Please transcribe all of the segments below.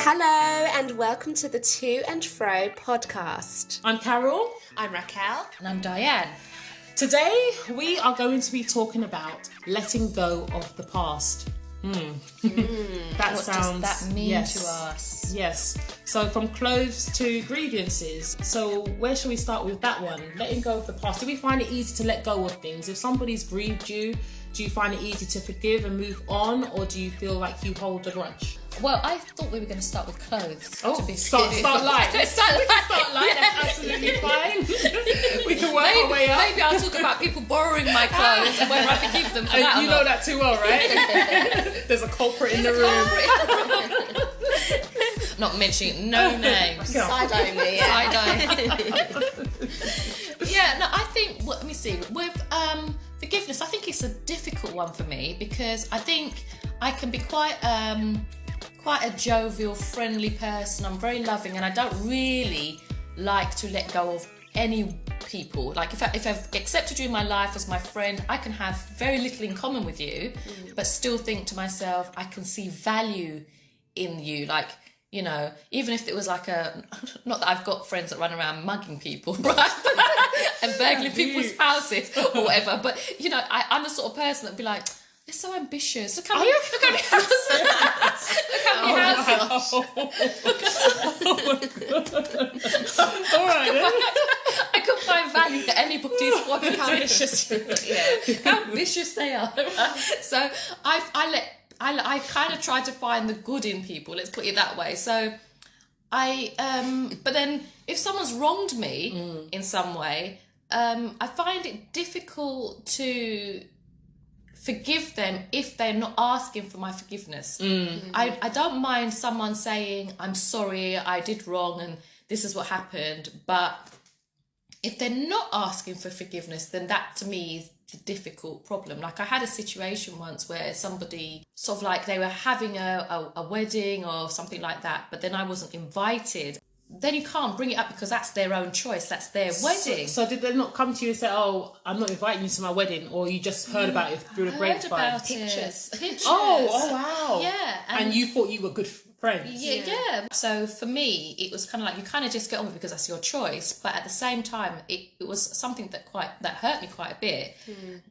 Hello and welcome to the Two and Fro podcast. I'm Carole. I'm Raquel. And I'm Diane. Today we are going to be talking about letting go of the past. What does that mean to us? Yes. So from clothes to grievances. So where shall we start with that one? Letting go of the past. Do we find it easy to let go of things? If somebody's grieved you, do you find it easy to forgive and move on, or do you feel like you hold a grudge? Well, I thought we were going to start with clothes. Oh, start light. Let's start light. That's absolutely fine. We can work our way up. Maybe I'll talk about people borrowing my clothes and whether I forgive them for that. You know that too well, right? There's a culprit in the room. Not mentioning no names. Side-eyeing me. Yeah, no, I think, let me see, with forgiveness, I think it's a difficult one for me because I think I can be quite a jovial, friendly person. I'm very loving and I don't really like to let go of any people. Like if I've accepted you in my life as my friend, I can have very little in common with you, but still think to myself, I can see value in you. Like, you know, even if it was like not that I've got friends that run around mugging people, right? And burgling people's houses or whatever, but you know, I'm the sort of person that'd be like, they're so ambitious. Look how many houses. Look how many houses. Oh my God. All right then. I couldn't find value in anybody's fucking how ambitious. How ambitious they are. So I kind of try to find the good in people. Let's put it that way. So but then if someone's wronged me in some way, I find it difficult to forgive them if they're not asking for my forgiveness. I don't mind someone saying, I'm sorry, I did wrong and this is what happened. But if they're not asking for forgiveness, then that to me is the difficult problem. Like I had a situation once where somebody sort of like they were having a wedding or something like that, but then I wasn't invited. Then you can't bring it up because that's their own choice. That's their wedding. So did they not come to you and say, oh, I'm not inviting you to my wedding? Or you just heard about it through the grapevine? Pictures. Oh, wow. Yeah. And you thought you were good friends? Yeah. So for me, it was kind of like you kind of just get on with it because that's your choice. But at the same time, it was something that hurt me quite a bit.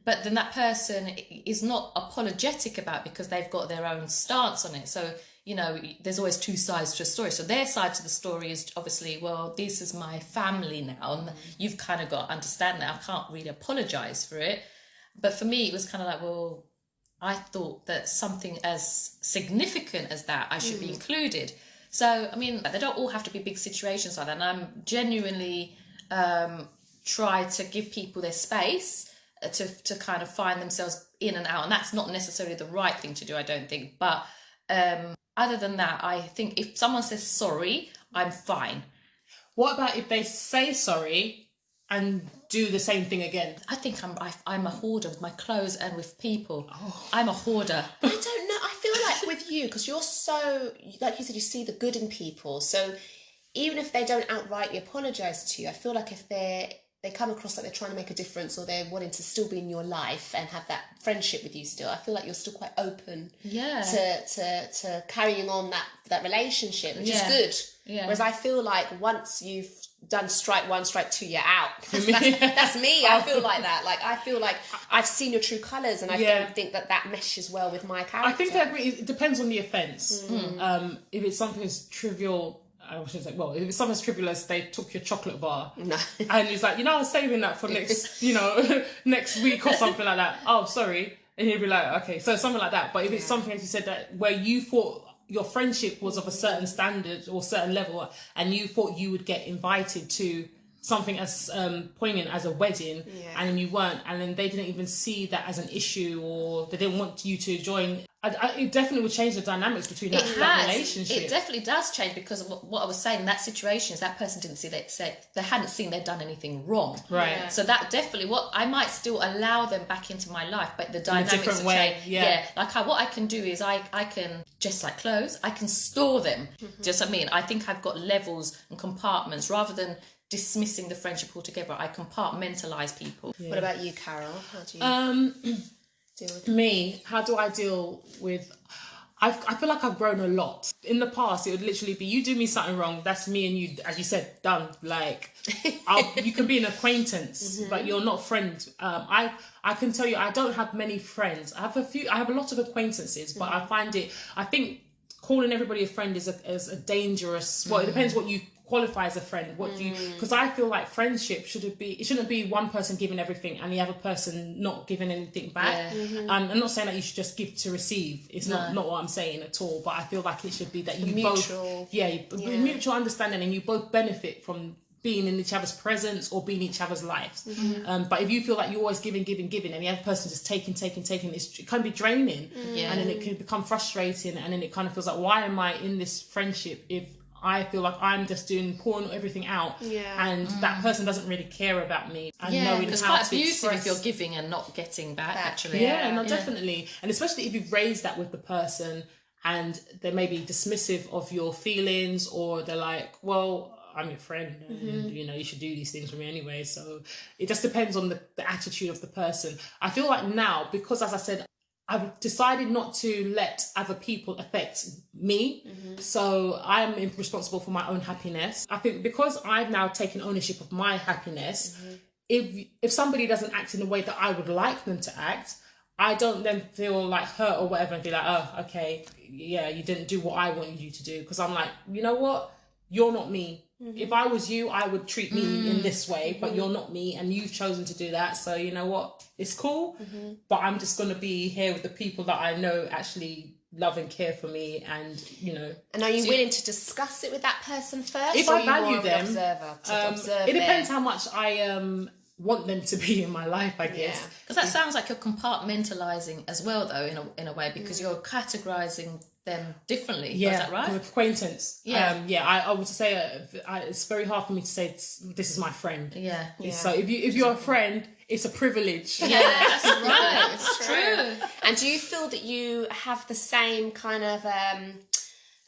But then that person is not apologetic about it because they've got their own stance on it. So, you know, there's always two sides to a story. So their side to the story is obviously, well, this is my family now. And you've kind of got to understand that. I can't really apologise for it. But for me, it was kind of like, well, I thought that something as significant as that, I should be included. So, I mean, they don't all have to be big situations like that. And I'm genuinely try to give people their space to kind of find themselves in and out. And that's not necessarily the right thing to do, I don't think. But other than that, I think if someone says sorry, I'm fine. What about if they say sorry and do the same thing again? I think I'm a hoarder with my clothes and with people. I'm a hoarder. I don't know. I feel like with you, because you're so, like you said, you see the good in people. So even if they don't outrightly apologise to you, I feel like if they come across like they're trying to make a difference or they're wanting to still be in your life and have that friendship with you still, I feel like you're still quite open to carrying on that relationship, which is good. Yeah. Whereas I feel like once you've done strike one, strike two, you're out. That's me. I feel like that. Like I feel like I've seen your true colours and I don't think that meshes well with my character. I think that it depends on the offence. If it's something as trivial, I should say, well, if it's something as trivial as they took your chocolate bar and he's like, I'm saving that for next week or something like that. Oh, sorry. And he'd be like, okay, so something like that. But if it's something, as you said, that where you thought your friendship was of a certain standard or certain level and you thought you would get invited to something as poignant as a wedding and then you weren't, and then they didn't even see that as an issue or they didn't want you to join, it definitely would change the dynamics between that relationship. It definitely does change because of what I was saying. In that situation is that person didn't see they hadn't seen they'd done anything wrong. Right. Yeah. So that definitely, what I might still allow them back into my life, but the dynamics will change. Yeah. Like what I can do is I can, just like clothes, I can store them. Just what I mean. I think I've got levels and compartments rather than dismissing the friendship altogether. I compartmentalise people. What about you, Carole? How do you deal with me? How do I deal with? I feel like I've grown a lot. In the past, it would literally be, you do me something wrong, that's me and you, as you said, done. Like, you can be an acquaintance, but you're not friends. I can tell you, I don't have many friends. I have a lot of acquaintances, but I think calling everybody a friend is a dangerous, well, it depends what you qualify as a friend. Because I feel like friendship shouldn't be one person giving everything and the other person not giving anything back. I'm not saying that you should just give to receive. It's not what I'm saying at all, but I feel like it should be that you mutual understanding, and you both benefit from being in each other's presence or being in each other's lives. But if you feel like you're always giving and the other person just taking, it can be draining. And then it can become frustrating, and then it kind of feels like, why am I in this friendship if I feel like I'm just pouring everything out, and that person doesn't really care about me. And knowing it's how quite to abusive express... if you're giving and not getting back. Actually, definitely. And especially if you've raised that with the person, and they may be dismissive of your feelings, or they're like, well, I'm your friend, and you should do these things for me anyway. So it just depends on the attitude of the person. I feel like now, because as I said, I've decided not to let other people affect me. So I'm responsible for my own happiness. I think because I've now taken ownership of my happiness, if somebody doesn't act in the way that I would like them to act, I don't then feel like hurt or whatever and be like, oh, okay, yeah, you didn't do what I wanted you to do. Because I'm like, you know what? You're not me. If I was you, I would treat me in this way, but you're not me, and you've chosen to do that. So you know what? It's cool, but I'm just going to be here with the people that I know actually love and care for me, and And are you willing to discuss it with that person first? If I value them, observe it depends how much I want them to be in my life, I guess. Because that sounds like you're compartmentalising as well, though, in a way, because you're categorising them differently. Is that right? Acquaintance. I would say it's very hard for me to say this is my friend. So if you're a friend, it's a privilege. That's right. It's true. And do you feel that you have the same kind of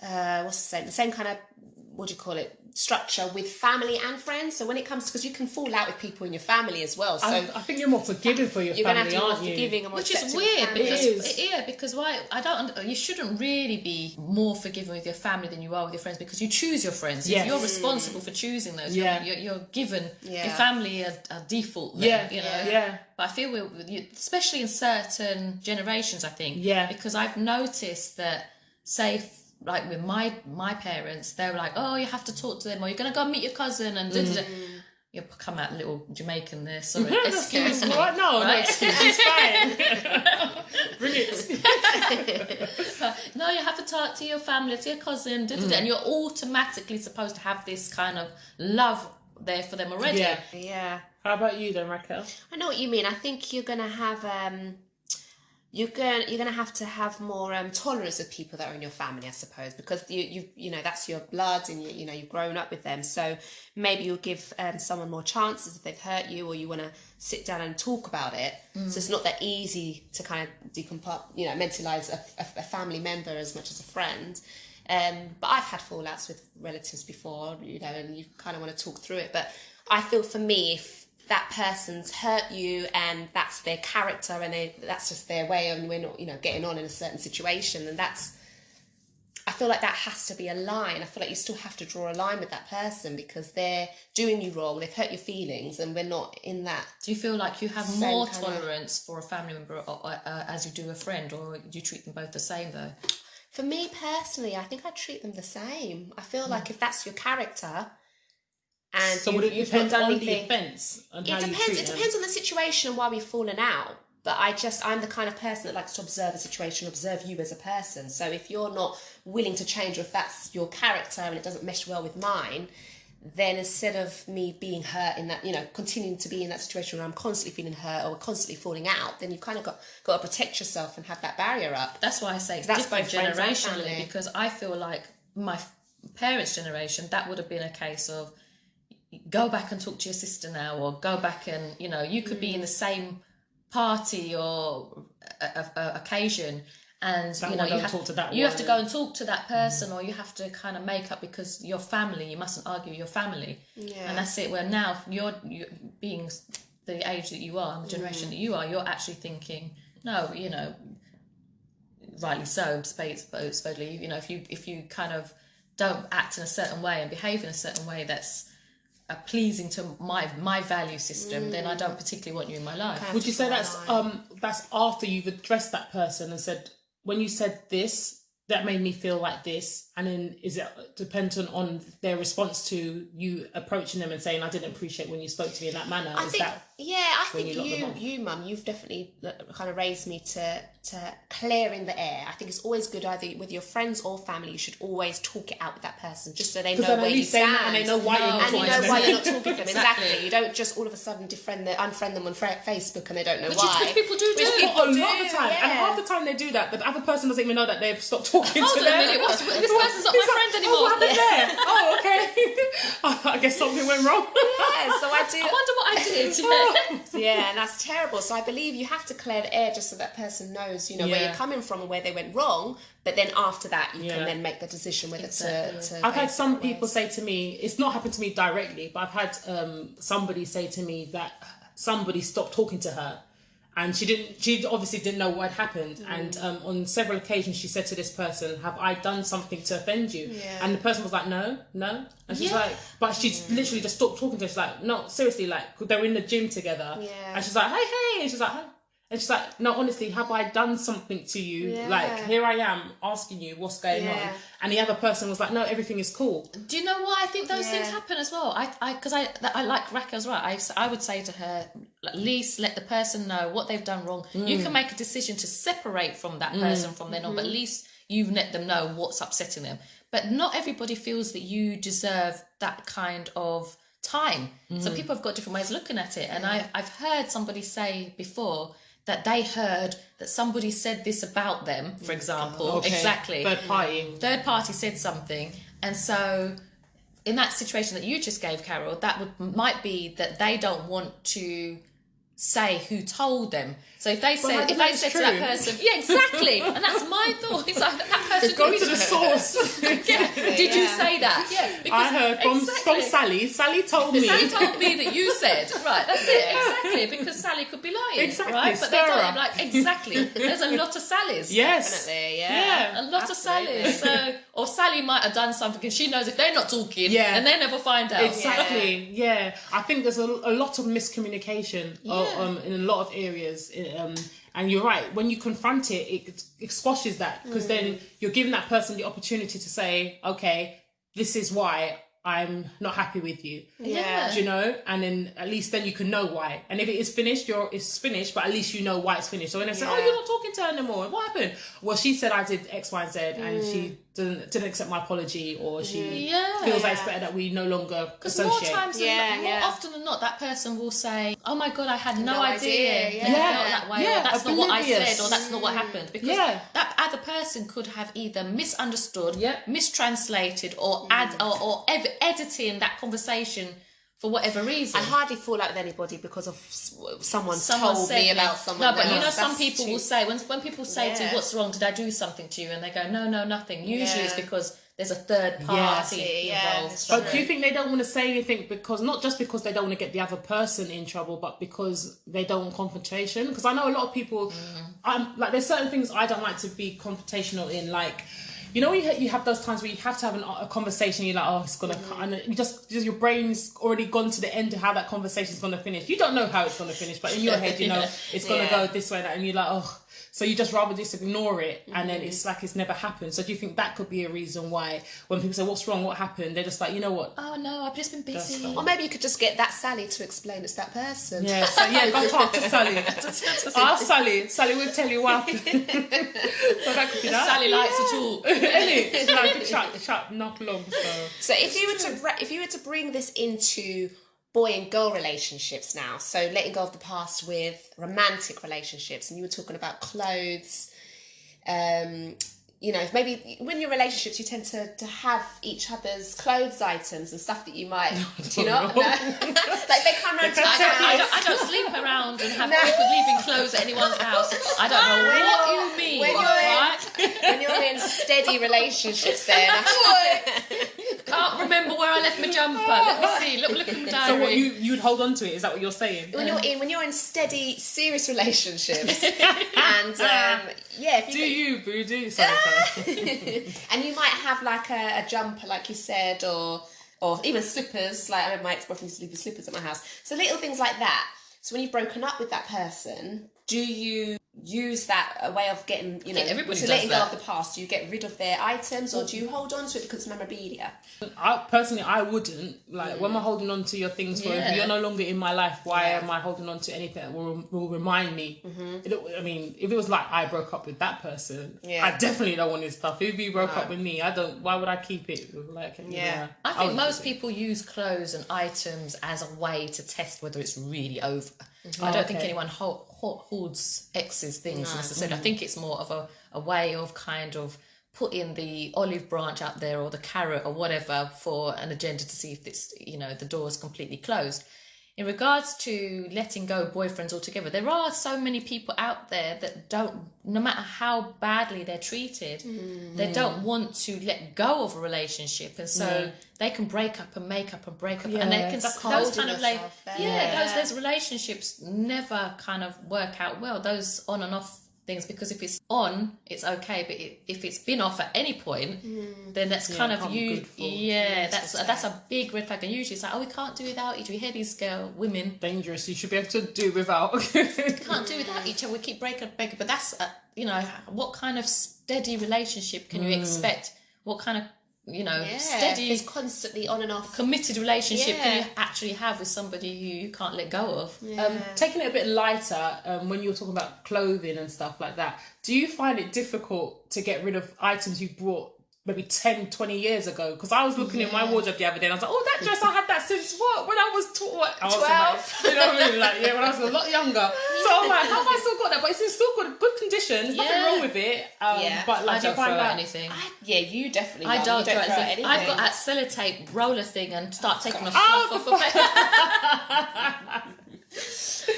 the same kind of, what do you call it, structure with family and friends? So when it comes to, because you can fall out with people in your family as well, so I think you're more forgiving for your family, aren't you? Which is weird, because why you shouldn't really be more forgiving with your family than you are with your friends, because you choose your friends. You're responsible for choosing those. You're given your family a default then, But I feel especially in certain generations, I think, because I've noticed that, say, like with my parents, they were like, oh, you have to talk to them, or you're going to go meet your cousin, and you come out a little Jamaican there, sorry. Excuse me. What? No excuse, it's fine. Bring it. No, you have to talk to your family, to your cousin, and you're automatically supposed to have this kind of love there for them already. Yeah. How about you then, Raquel? I know what you mean. I think you're going to have... You're gonna have to have more tolerance of people that are in your family, I suppose, because you that's your blood, and you've grown up with them. So maybe you'll give someone more chances if they've hurt you, or you want to sit down and talk about it. So it's not that easy to kind of mentalize a family member as much as a friend. But I've had fallouts with relatives before, and you kind of want to talk through it. But I feel for me, if that person's hurt you and that's their character and that's just their way, and we're not getting on in a certain situation, and I feel like that has to be a line. I feel like you still have to draw a line with that person, because they're doing you wrong, they've hurt your feelings, and we're not in that. Do you feel like you have more tolerance for a family member as you do a friend, or do you treat them both the same though? For me personally, I think I treat them the same. I feel like if that's your character, and so would it depend on the offence? It depends on the situation and why we've fallen out. But I'm the kind of person that likes to observe a situation, observe you as a person. So if you're not willing to change, or if that's your character and it doesn't mesh well with mine, then instead of me being hurt in that, continuing to be in that situation where I'm constantly feeling hurt or constantly falling out, then you've kind of got to protect yourself and have that barrier up. That's why I say it's different generationally, because I feel like my parents' generation, that would have been a case of, go back and talk to your sister now, or go back and you could be in the same party or occasion, and you have to go and talk to that person, or you have to kind of make up, because you're family, you mustn't argue your family, and that's it. Where now you're being the age that you are, the generation that you are, you're actually thinking, no, rightly so, supposedly, you know, if you kind of don't act in a certain way and behave in a certain way that's pleasing to my value system, then I don't particularly want you in my life. Would you say that's after you've addressed that person and said, when you said this, that made me feel like this, and then is it dependent on their response to you approaching them and saying, I didn't appreciate when you spoke to me in that manner? I think you mum, you've definitely kind of raised me to clearing the air. I think it's always good, either with your friends or family, you should always talk it out with that person, just so they know where you stand. And they know why you're not talking to them. And you know why you're not talking to them. Exactly. You don't just all of a sudden unfriend them on Facebook and they don't know why. Which people do. A lot of the time. Yeah. And half the time they do that, but the other person doesn't even know that they've stopped talking to them. Hold on a minute, this person's not my friend anymore. What happened there? Oh, okay. I guess something went wrong. Yeah, so I wonder what I did. Yeah, and that's terrible. So I believe you have to clear the air just so that person knows, you know, where you're coming from and where they went wrong. But then after that, you can then make the decision whether to I've had some people say to me, it's not happened to me directly, but I've had somebody say to me that somebody stopped talking to her. And she obviously didn't know what had happened. And on several occasions, she said to this person, have I done something to offend you? Yeah. And the person was like, no. And she's like, but she literally just stopped talking to her. She's like, no, seriously, like, they were in the gym together. Yeah. And she's like, hey. And she's like, hey. And she's like, no, honestly, have I done something to you? Yeah. Like, here I am asking you what's going on. And the other person was like, no, everything is cool. Do you know why I think those things happen as well? Because I like Raquel's right. I would say to her, at least let the person know what they've done wrong. You can make a decision to separate from that person from then on, but at least you've let them know what's upsetting them. But not everybody feels that you deserve that kind of time. So people have got different ways of looking at it. And I've heard somebody say before that they heard that somebody said this about them, for example. Okay. Exactly. Third party said something. And so in that situation that you just gave, Carole, that might be that they don't want to say who told them. So if they said to that person, yeah, exactly, and that's my thought. It's like that person go to the source. Did you say that? Yeah, because I heard from Sally. Sally told me. Sally told me that you said. Right, that's it. Exactly, because Sally could be lying. Exactly, right? But they don't. Like exactly. There's a lot of Sallys. Yes, definitely. Yeah, a lot of Sallys. So, or Sally might have done something and she knows if they're not talking, and they never find out. Exactly. Yeah. I think there's a lot of miscommunication in a lot of areas. And you're right, when you confront it squashes that, because then you're giving that person the opportunity to say, okay, this is why I'm not happy with you. Yeah. Do you know? And then at least then you can know why. And if it is finished, it's finished, but at least you know why it's finished. So when they say, oh, you're not talking to her anymore, what happened? Well, she said I did X, Y, and Z, and she didn't accept my apology, or she feels like it's better that we no longer associate. Because more times more often than not, that person will say, oh my God, I had no idea. I felt that way, or that's not what I said, or that's not what happened. Because that other person could have either misunderstood, mistranslated, or editing that conversation for whatever reason. I hardly fall out with anybody because of someone told me about someone. No, but you know, some people will say, when people say to you, what's wrong, did I do something to you? And they go, no, nothing. Usually it's because there's a third party involved. But do you think they don't want to say anything not just because they don't want to get the other person in trouble, but because they don't want confrontation? Because I know a lot of people, there's certain things I don't like to be confrontational in, like, you know, you have those times where you have to have a conversation, you're like, oh, it's going to... And you just your brain's already gone to the end of how that conversation's going to finish. You don't know how it's going to finish, but in your head, you know, it's going to go this way, that, and you're like, oh... So you just rather just ignore it, and then it's like it's never happened. So do you think that could be a reason why when people say, what's wrong, what happened, they're just like, you know what? Oh no, I've just been busy. Or maybe you could just get that Sally to explain it's that person. Yeah, so go talk to Sally. Ask Sally. Sally will tell you what happened. So that could be that. Sally likes to talk. It's like chat, not long. So if you were to bring this into boy and girl relationships now, so letting go of the past with romantic relationships, and you were talking about clothes, you know, maybe when you're in relationships you tend to have each other's clothes items and stuff that you might do you not? No? Like they come around to I don't sleep around and have people leaving clothes at anyone's house. I don't know what you mean. When you're in steady relationships then can't remember where I left my jumper. Let me see. Look at my diary. So what, you'd hold on to it? Is that what you're saying? When you're in steady, serious relationships, and if you Boo? Do sorry. and you might have like a jumper, like you said, or even slippers. Like I remember my ex-boyfriend used to leave his slippers at my house. So little things like that. So when you've broken up with that person, do you use that a way of getting, everybody to does letting go that. of the past? Do you get rid of their items, or do you hold on to it because it's memorabilia? I wouldn't. Like, when am I holding on to your things for? If you're no longer in my life, why am I holding on to anything that will remind me? I mean, if it was like I broke up with that person, I definitely don't want his stuff. If you broke up with me, why would I keep it? Like, I think most people use clothes and items as a way to test whether it's really over. I don't think anyone hoards exes things necessarily. I think it's more of a way of kind of putting the olive branch out there or the carrot or whatever for an agenda to see if it's, the door is completely closed. In regards to letting go of boyfriends altogether, there are so many people out there that don't, no matter how badly they're treated, they don't want to let go of a relationship, and so they can break up and make up and break up, and they can those kind of those relationships never kind of work out well. Those on and off things, because if it's on, it's okay, but if it's been off at any point, then that's kind of you. That's a big red flag. And usually it's like, we can't do without each other. We hear these women dangerous. You should be able to do without. Can't do without each other. We keep breaking. But that's what kind of steady relationship can you expect? What kind of steady, it's constantly on and off, committed relationship can you actually have with somebody who you can't let go of? Taking it a bit lighter, when you're talking about clothing and stuff like that, do you find it difficult to get rid of items you brought maybe 10, 20 years ago? Because I was looking in my wardrobe the other day and I was like, that dress, I had that since when I was 12. You know what I mean? Like, when I was a lot younger. So I'm like, how have I still got that? But it's in still good condition. There's nothing wrong with it. But like, I don't throw anything. You definitely I don't throw anything. I've got that sellotape roller thing and start taking the fluff off of it.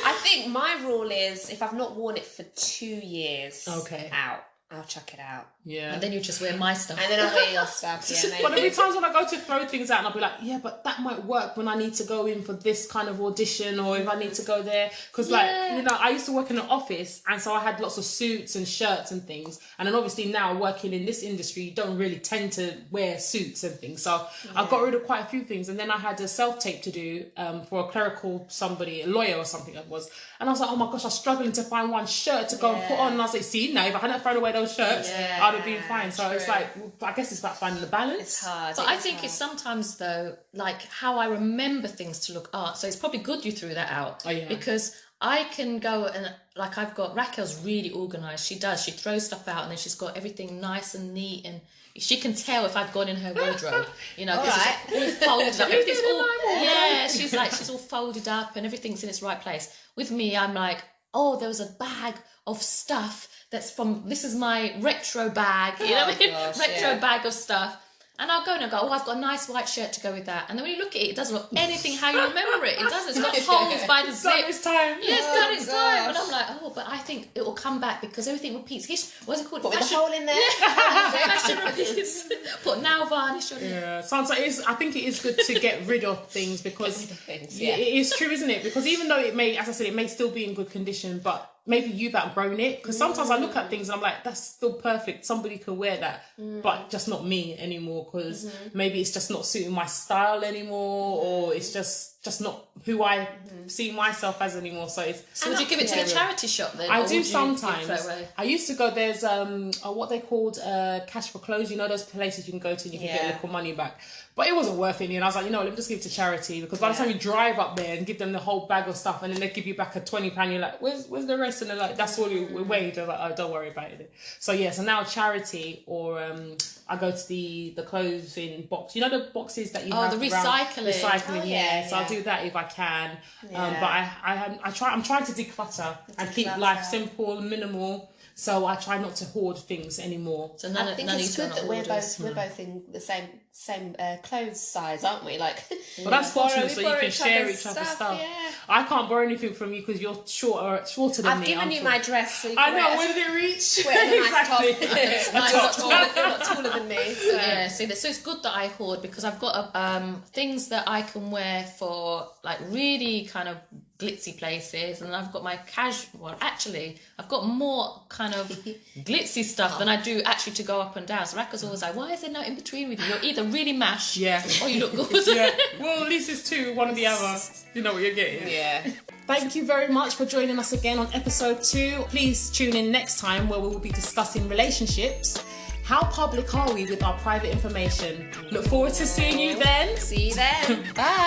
I think my rule is, if I've not worn it for 2 years, I'll chuck it out. And then you just wear my stuff. And then I'll wear your stuff. But there'll be times when I go to throw things out and I'll be like, but that might work when I need to go in for this kind of audition, or if I need to go there. Because I used to work in an office, and so I had lots of suits and shirts and things. And then obviously now working in this industry, you don't really tend to wear suits and things. So I got rid of quite a few things. And then I had a self-tape to do for a clerical a lawyer or something it was. And I was like, oh my gosh, I was struggling to find one shirt to go and put on. And I was like, see, now if I hadn't thrown away those shirts, I'd have been fine. So it's like, I guess it's about finding the balance. It's hard. But I think it's sometimes, though, like how I remember things to look art. So it's probably good you threw that out. Because I can go and, like, I've got, Raquel's really organised. She throws stuff out and then she's got everything nice and neat, and she can tell if I've gone in her wardrobe, because it's all folded up. Everything's all, she's all folded up and everything's in its right place. With me, I'm like, there was a bag of stuff this is my retro bag, you know what I mean? Retro bag of stuff. And I'll go and I'll go, I've got a nice white shirt to go with that. And then when you look at it, it doesn't look anything how you remember it. It doesn't. It's got holes by the zip. It's done its time. Yeah, it's done its time. And I'm like, but I think it will come back because everything repeats. What's it called? Put the hole in there. Fashion repeats. Put nail varnish on it. Yeah, sounds like I think it is good to get rid of things, because it is true, isn't it? Because even though it may, as I said, it may still be in good condition, but maybe you've outgrown it. Because sometimes I look at things and I'm like, that's still perfect. Somebody could wear that, but just not me anymore, because maybe it's just not suiting my style anymore, or it's just not who I see myself as anymore. So would you give it to the charity shop then? I do sometimes. I used to go, there's what they called cash for clothes. You know, those places you can go to and you can get a little money back. But it wasn't worth it. And I was like, let me just give it to charity, because by the time you drive up there and give them the whole bag of stuff, and then they give you back a £20, you're like, where's the rest? And they're like, that's all we weighed. They're like, oh, don't worry about it. So so now charity, or I go to the clothing box. You know the boxes that you have the recycling. So I'll do that if I can. But I'm trying to declutter and keep life simple, minimal. So I try not to hoard things anymore. So I think it's good that we're both in the same clothes size, aren't we? Like, well, that's fortunate, so you can share each other's stuff. Yeah. I can't borrow anything from you because you're shorter than I've me. given you my dress, so you I can know, wear where did it reach? wear a nice top. Exactly. You're not taller than me. So. Yeah, so it's good that I hoard because I've got things that I can wear for like really kind of glitzy places, and I've got my casual. Well, actually, I've got more kind of glitzy stuff than I do actually to go up and down. So Raquel's always like, "Why is there no in between with you? You're either really mash, or you look good." Yeah. Well, at least it's two, one or the other. You know what you're getting. Yeah. Thank you very much for joining us again on episode 2. Please tune in next time where we will be discussing relationships. How public are we with our private information? Look forward to seeing you then. See you then. Bye.